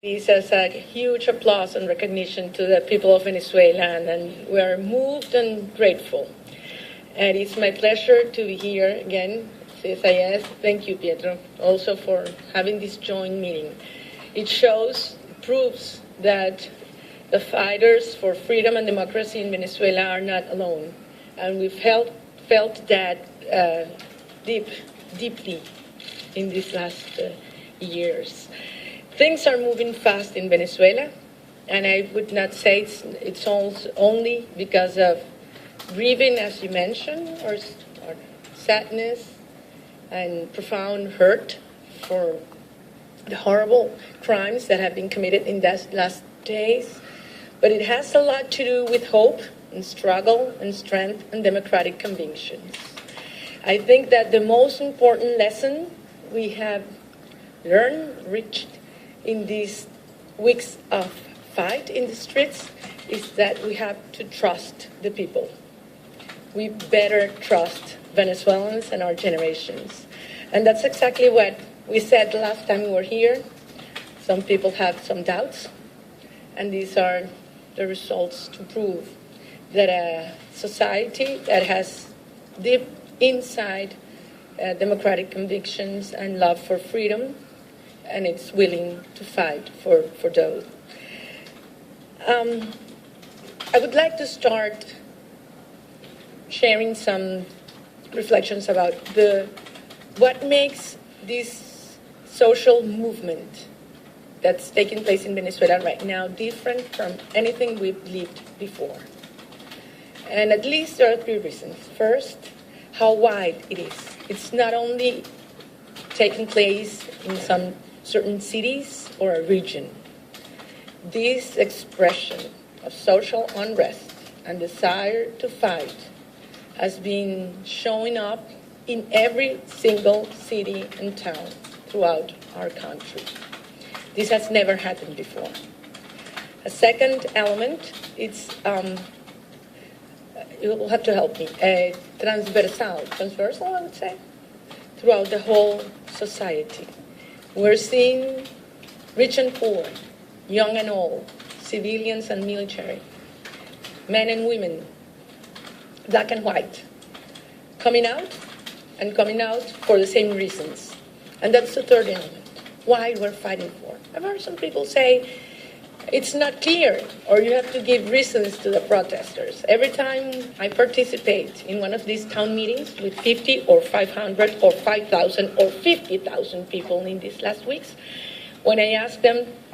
This is a huge applause and recognition to the people of Venezuela, and we are moved and grateful. And it's my pleasure to be here again, CSIS. Thank you, Pietro, also for having this joint meeting. It proves that the fighters for freedom and democracy in Venezuela are not alone. And we've felt that deeply in these last years. Things are moving fast in Venezuela, and I would not say it's only because of grieving, as you mentioned, or sadness and profound hurt for the horrible crimes that have been committed in these last days. But it has a lot to do with hope and struggle and strength and democratic convictions. I think that the most important lesson we have reached in these weeks of fight in the streets is that we have to trust the people. We better trust Venezuelans and our generations. And that's exactly what we said the last time we were here. Some people have some doubts, and these are the results to prove that a society that has deep inside democratic convictions and love for freedom, and it's willing to fight for those. I would like to start sharing some reflections about what makes this social movement that's taking place in Venezuela right now different from anything we've lived before. And at least there are 3 reasons. First, how wide it is. It's not only taking place in some certain cities or a region. This expression of social unrest and desire to fight has been showing up in every single city and town throughout our country. This has never happened before. A second element, you will have to help me, transversal, I would say, throughout the whole society. We're seeing rich and poor, young and old, civilians and military, men and women, black and white, coming out for the same reasons. And that's the third element, why we're fighting for. I've heard some people say it's not clear, or you have to give reasons to the protesters. Every time I participate in one of these town meetings with 50 or 500 or 5,000 or 50,000 people in these last weeks, when I ask them,